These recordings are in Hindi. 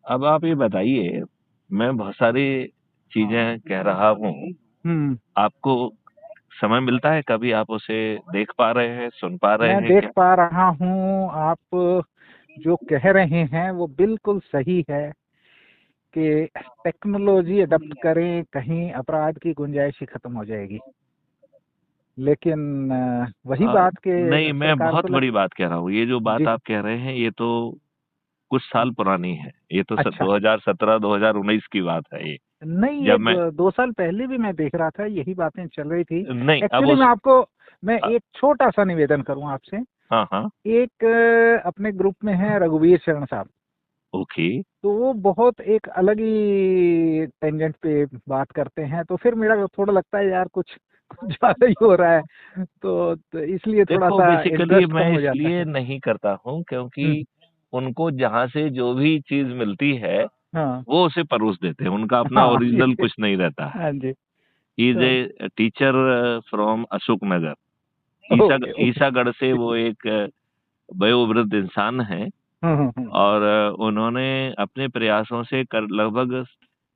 अब आप ये बताइए, मैं बहुत सारी चीजें कह रहा हूँ, हम्म। आपको समय मिलता है कभी? आप उसे देख पा रहे हैं, सुन पा रहे मैं हैं देख क्या? पा रहा हूँ, आप जो कह रहे हैं वो बिल्कुल सही है कि टेक्नोलॉजी अडॉप्ट करें, कहीं अपराध की गुंजाइश ही खत्म हो जाएगी। लेकिन वही बात नहीं, के मैं सरकार को बहुत बड़ी बात कह रहा हूँ। ये जो बात जी। आप कह रहे हैं, ये तो कुछ साल पुरानी है। ये तो अच्छा। 2017 2019 की बात है ये। नहीं, ये जब मैं 2 साल पहले भी मैं देख रहा था, यही बातें चल रही थी। नहीं, अब एक्चुअली उस मैं अ, एक छोटा सा निवेदन करूं आपसे। हाँ हाँ। एक अपने ग्रुप में है रघुवीर शरण साहब। ओके। तो वो बहुत एक अलग ही टेंजेंट पे बात करते हैं, तो फिर मेरा थोड़ा लगता है यार कुछ कुछ ज्यादा ही हो रहा है। तो इसलिए थोड़ा देखो, सा बेसिकली इंटरेस्ट कम मैं हो जाता इसलिए है। नहीं करता हूँ क्योंकि हम्म। उनको जहां से जो भी चीज मिलती है हाँ। वो उसे परोस देते हैं। उनका अपना हाँ ओरिजिनल जी। कुछ नहीं रहता है। हाँ जी। ही इज तो a teacher from Ashok Nagar. Okay okay. Isagarh से वो एक वयोवृद्ध इंसान है। हम्म। और उन्होंने अपने प्रयासों से लगभग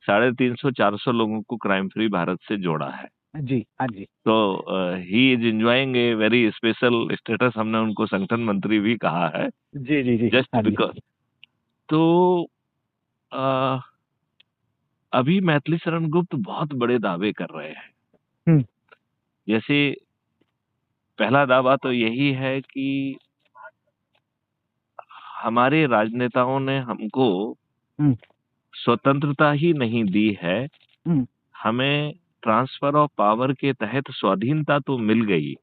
350 400 लोगों को क्राइम फ्री भारत से जोड़ा है। जी। हाँ जी। तो he is enjoying a very special status. हमने उनको संगठन मंत्री भी कहा है, जी जी जी। जस्ट हाँ जी। बिकॉज। तो अ, अभी मैथिली शरण गुप्त बहुत बड़े दावे कर रहे हैं। हम्म। जैसे पहला दावा तो यही है कि हमारे राजनेताओं ने हमको हम्म। स्वतंत्रता ही नहीं दी है। हम्म। हमें ट्रांसफर ऑफ पावर के तहत स्वाधीनता तो मिल गई,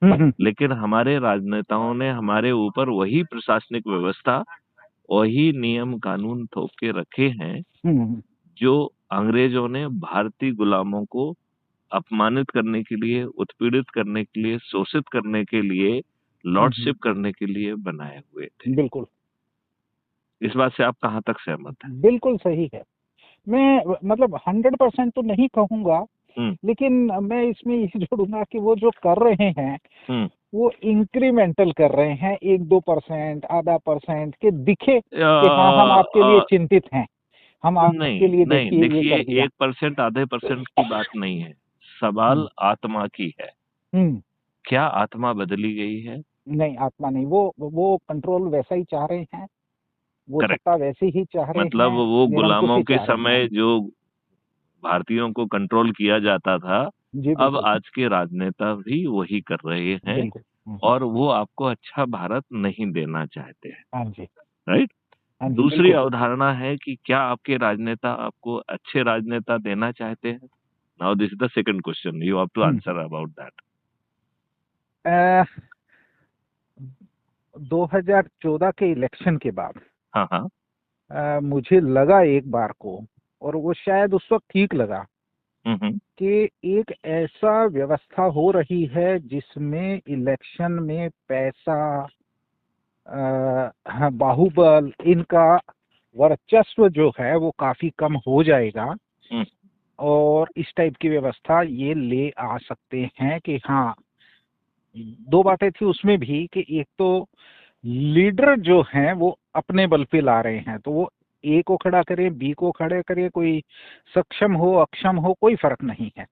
हम्म। लेकिन हमारे राजनेताओं ने हमारे ऊपर वही प्रशासनिक व्यवस्था, वही नियम कानून थोप के रखे हैं हम्म। जो अंग्रेजों ने भारतीय गुलामों को अपमानित करने के लिए, उत्पीड़ित करने के लिए, शोषित करने के लिए, हम्म। लॉर्डशिप करने के लिए बनाए हुए थे। बिल्कुल। इस बात से आप कहाँ तक सहमत हैं? बिल्कुल सही है। मैं मतलब 100% तो नहीं कहूंगा, हम्म। लेकिन मैं इसमें ये जोड़ूंगा कि वो जो कर रहे हैं हम्म। वो इंक्रीमेंटल कर रहे हैं, 1-2%, आधा परसेंट के दिखे कि हाँ हम आपके लिए चिंतित हैं, हम नहीं आपके लिए नहीं, देखिए ये देखिए, कर दिया। 1% आधे परसेंट की बात नहीं है। सवाल हम्म। आत्मा की है। हम्म। क्या आत्मा बदली गई है? नहीं, आत्मा नहीं, वो कंट्रोल वैसा ही चाह रहे हैं, वो सत्ता करेक्ट। वैसी ही चाह रहे मतलब हैं, वो गुलामों निरंकुशी के चाह रहे हैं। समय जो भारतीयों को कंट्रोल किया जाता था, जी अब बिल्कुल। आज के राजनेता भी वही कर रहे हैं। बिल्कुल। और वो आपको अच्छा भारत नहीं देना चाहते हैं। हाँ जी। राइट। हाँ जी दूसरी बिल्कुल। अवधारणा है कि क्या आपके राजनेता आपको अच्छे राजनेता देना चाहते हैं? Now this is the second question, you have to hmm. Answer about that. 2014 के इलेक्शन के बाद हाँ हाँ। मुझे लगा एक बार को, और वो शायद उस वक्त ठीक लगा, हम्म। कि एक ऐसा व्यवस्था हो रही है जिसमें इलेक्शन में पैसा, हाँ, बाहुबल, इनका वर्चस्व जो है वो काफी कम हो जाएगा। हम्म। और इस टाइप की व्यवस्था ये ले आ सकते हैं कि हाँ, दो बातें थी उसमें भी कि एक तो लीडर जो हैं वो अपने बल पे ला रहे हैं, तो वो ए को खड़ा करे, बी को खड़े करे, कोई सक्षम हो अक्षम हो कोई फर्क नहीं है,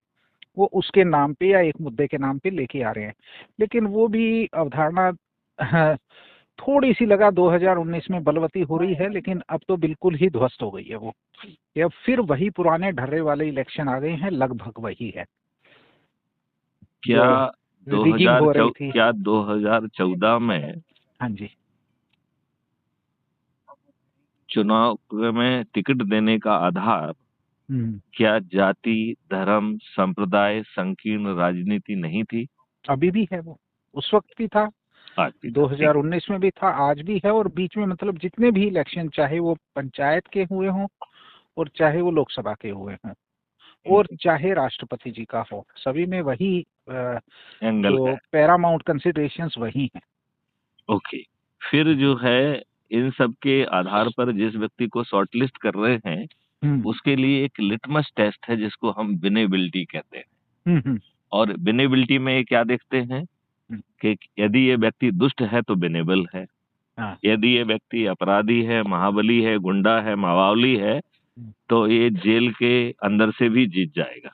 वो उसके नाम पे या एक मुद्दे के नाम पे लेके आ रहे हैं। लेकिन वो भी अवधारणा हाँ, थोड़ी सी लगा 2019 में बलवती हो रही है, लेकिन अब तो बिल्कुल ही ध्वस्त हो गई है वो। ये अब फिर वही पुराने ढर्रे वाले इलेक्शन आ गए हैं, लगभग वही है क्या जो रिगिंग हो रही थी। 2014 में हाँ जी। चुनाव में टिकट देने का आधार हम्म। क्या जाति, धर्म, संप्रदाय, संकीर्ण राजनीति नहीं थी? अभी भी है वो, उस वक्त भी था, आज भी था, ठीक। 2019 में भी था, आज भी है, और बीच में मतलब जितने भी इलेक्शन, चाहे वो पंचायत के हुए हों और चाहे वो लोकसभा के हुए हों और चाहे राष्ट्रपति जी का हो, सभी में वही एंगल जो है। पैरामाउंट कंसिडरेशंस वही हैं। ओके। फिर जो है, इन सब के आधार पर जिस व्यक्ति को शॉर्टलिस्ट कर रहे हैं, हम्म। उसके लिए एक लिटमस टेस्ट है जिसको हम विनेबिलिटी कहते हैं। हम्म। और विनेबिलिटी में ये क्या देखते हैं हम्म। कि यदि ये व्यक्ति दुष्ट है तो विनेबल है, हाँ। यदि ये व्यक्ति अपराधी है, महाबली है, गुंडा है, मावावली है, तो ये जेल के अंदर से भी जीत जाएगा।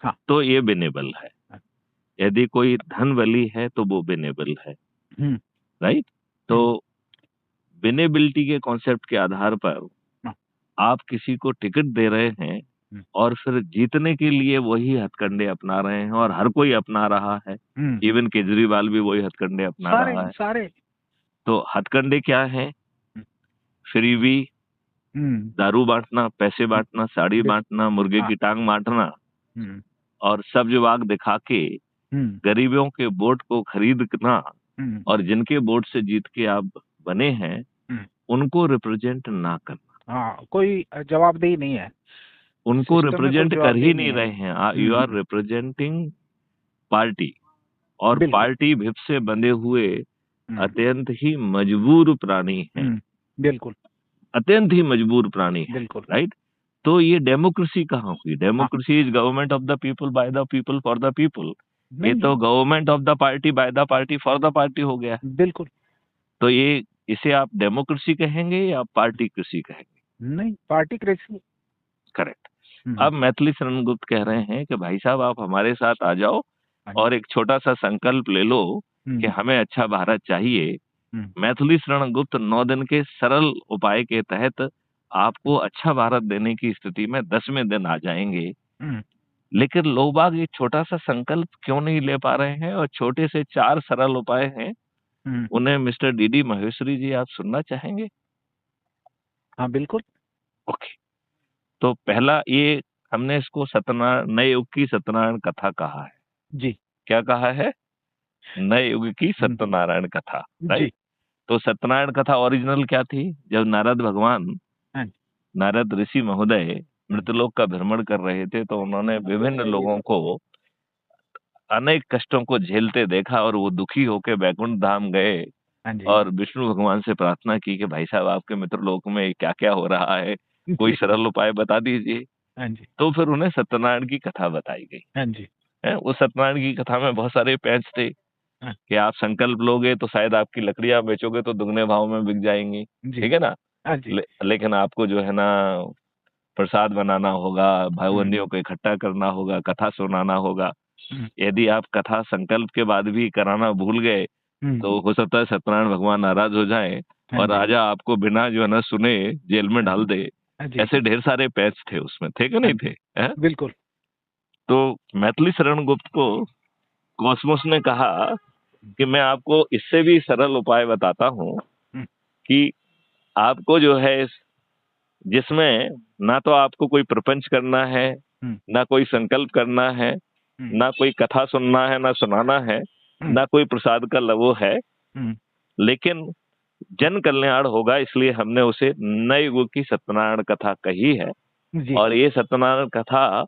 हाँ। तो ये विनेबल है। यदि कोई धन बली है तो वो विनेबल है, राइट? तो विनेबिलिटी के कॉन्सेप्ट के आधार पर हाँ। आप किसी को टिकट दे रहे हैं और फिर जीतने के लिए वही हथकंडे अपना रहे हैं, और हर कोई अपना रहा है, इवन केजरीवाल भी वही हथकंडे अपना रहा है। सारे तो हथकंडे क्या हैं? फ्रीबी, दारू बांटना, पैसे बांटना, साड़ी बांटना, मुर्गे की टांग बांटना, और सब्ज वाग दिखा के गरीबों के वोट को खरीदना, और जिनके वोट से जीत के आप बने हैं उनको रिप्रेजेंट ना करना। हाँ, कोई जवाबदेही नहीं है, उनको सिस्टम में कोई रिप्रेजेंट कर ही जवाबदेही नहीं नहीं रहे हैं। यू आर रिप्रेजेंटिंग पार्टी, और बिल्कुल। पार्टी भिप से बंधे हुए अत्यंत ही मजबूर प्राणी हैं। बिल्कुल, अत्यंत ही मजबूर प्राणी है, बिल्कुल। राइट? तो ये डेमोक्रेसी कहाँ हुई? Democracy is government of the people, by the people, for the people. ये तो government of the party, by the party, for the party हो गया। बिल्कुल। तो ये, इसे आप डेमोक्रेसी कहेंगे या पार्टी कृषि कहेंगे? नहीं, पार्टी कृषि। करेक्ट। अब मैथिली शरण गुप्त कह रहे हैं कि भाई साहब आप हमारे साथ आ जाओ और एक छोटा सा संकल्प ले लो कि हमें अच्छा भारत चाहिए। मैथिली शरण गुप्त 9 दिन के सरल उपाय के तहत आपको अच्छा भारत देने की स्थिति में 10वें दिन आ जाएंगे। लेकिन लोग बाग ये छोटा सा संकल्प क्यों नहीं ले पा रहे हैं? और छोटे से 4 सरल उपाय हैं, उन्हें मिस्टर डीडी महेश्वरी जी आप सुनना चाहेंगे? हाँ, बिल्कुल। ओके। तो पहला, ये हमने इसको नए युग की सत्यनारायण कथा कहा है। जी। क्या कहा है? नए युग की सत्यनारायण कथा, राइट? तो सत्यनारायण कथा ओरिजिनल क्या थी? जब नारद भगवान, नारद ऋषि महोदय मृतलोक का भ्रमण कर रहे थे, तो उन्होंने विभिन्न लोगों को अनेक कष्टों को झेलते देखा और वो दुखी होकर वैकुंठ धाम गए और विष्णु भगवान से प्रार्थना की कि भाई साहब आपके मित्रलोक में क्या क्या हो रहा है, कोई सरल उपाय बता दीजिए। तो फिर उन्हें सत्यनारायण की कथा बताई गई। उस सत्यनारायण की कथा में बहुत सारे पैंच थे कि आप संकल्प लोगे तो शायद आपकी लकड़ियां बेचोगे तो दुगने भाव में बिक जाएंगी, ठीक है ना? लेकिन आपको जो है ना प्रसाद बनाना होगा, भाई बंदियों को इकट्ठा करना होगा, कथा सुनाना होगा। यदि आप कथा संकल्प के बाद भी कराना भूल गए तो हो सकता है सत्यनारायण भगवान नाराज हो जाएं और राजा आपको बिना जो है ना सुने जेल में डाल दे। ऐसे ढेर सारे पैच थे उसमें, थे कि नहीं थे? बिल्कुल। तो मैथिली शरण गुप्त को कॉस्मोस ने कहा कि मैं आपको इससे भी सरल उपाय बताता हूँ कि आपको जो है, जिसमें ना तो आपको कोई प्रपंच करना है, ना कोई संकल्प करना है, ना कोई कथा सुनना है, ना सुनाना है, ना कोई प्रसाद का लवो है, लेकिन जन कल्याण होगा, इसलिए हमने उसे नए युग की सत्यनारायण कथा कही है। और ये सत्यनारायण कथा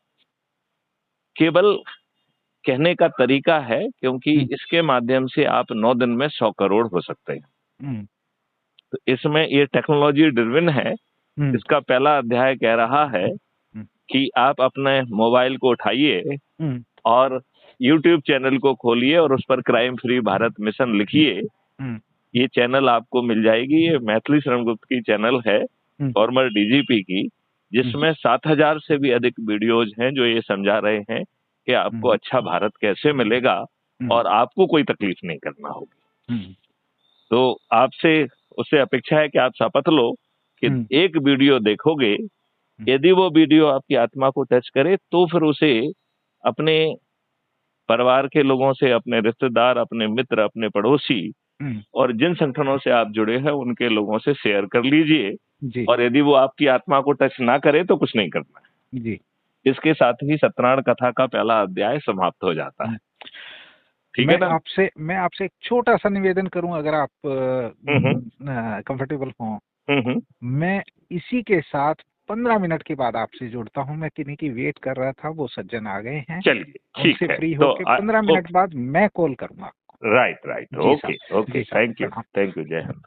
केवल कहने का तरीका है, क्योंकि इसके माध्यम से आप 9 दिन में 100 करोड़ हो सकते हैं। तो इसमें ये टेक्नोलॉजी ड्रिवन है। इसका पहला अध्याय कह रहा है कि आप अपने मोबाइल को उठाइए और YouTube चैनल को खोलिए और उस पर क्राइम फ्री भारत मिशन लिखिए। ये चैनल आपको मिल जाएगी। ये मैथिली शरण गुप्त की चैनल है, फॉर्मर डीजीपी की, जिसमें 7000 से भी अधिक वीडियोज हैं जो ये समझा रहे हैं कि आपको अच्छा भारत कैसे मिलेगा और आपको कोई तकलीफ नहीं करना होगी। तो आपसे उससे अपेक्षा है कि आप शपथ लो कि एक वीडियो देखोगे, यदि वो वीडियो आपकी आत्मा को टच करे तो फिर उसे अपने परिवार के लोगों से, अपने रिश्तेदार, अपने मित्र, अपने पड़ोसी और जिन संगठनों से आप जुड़े हैं उनके लोगों से शेयर कर लीजिए। और यदि वो आपकी आत्मा को टच ना करे तो कुछ नहीं करना है जी। इसके साथ ही सत्यनारायण कथा का पहला अध्याय समाप्त हो जाता है। ठीक है ना? मैं आपसे एक छोटा सा निवेदन करूं, अगर आप कंफर्टेबल हो। मैं इसी के साथ 15 मिनट के बाद आपसे जुड़ता हूं। मैं किन्हीं की वेट कर रहा था, वो सज्जन आ गए हैं। चलिए, ठीक है। फ्री होकर 15 मिनट बाद मैं कॉल करूंगा। राइट। ओके, थैंक यू, जय हिंद।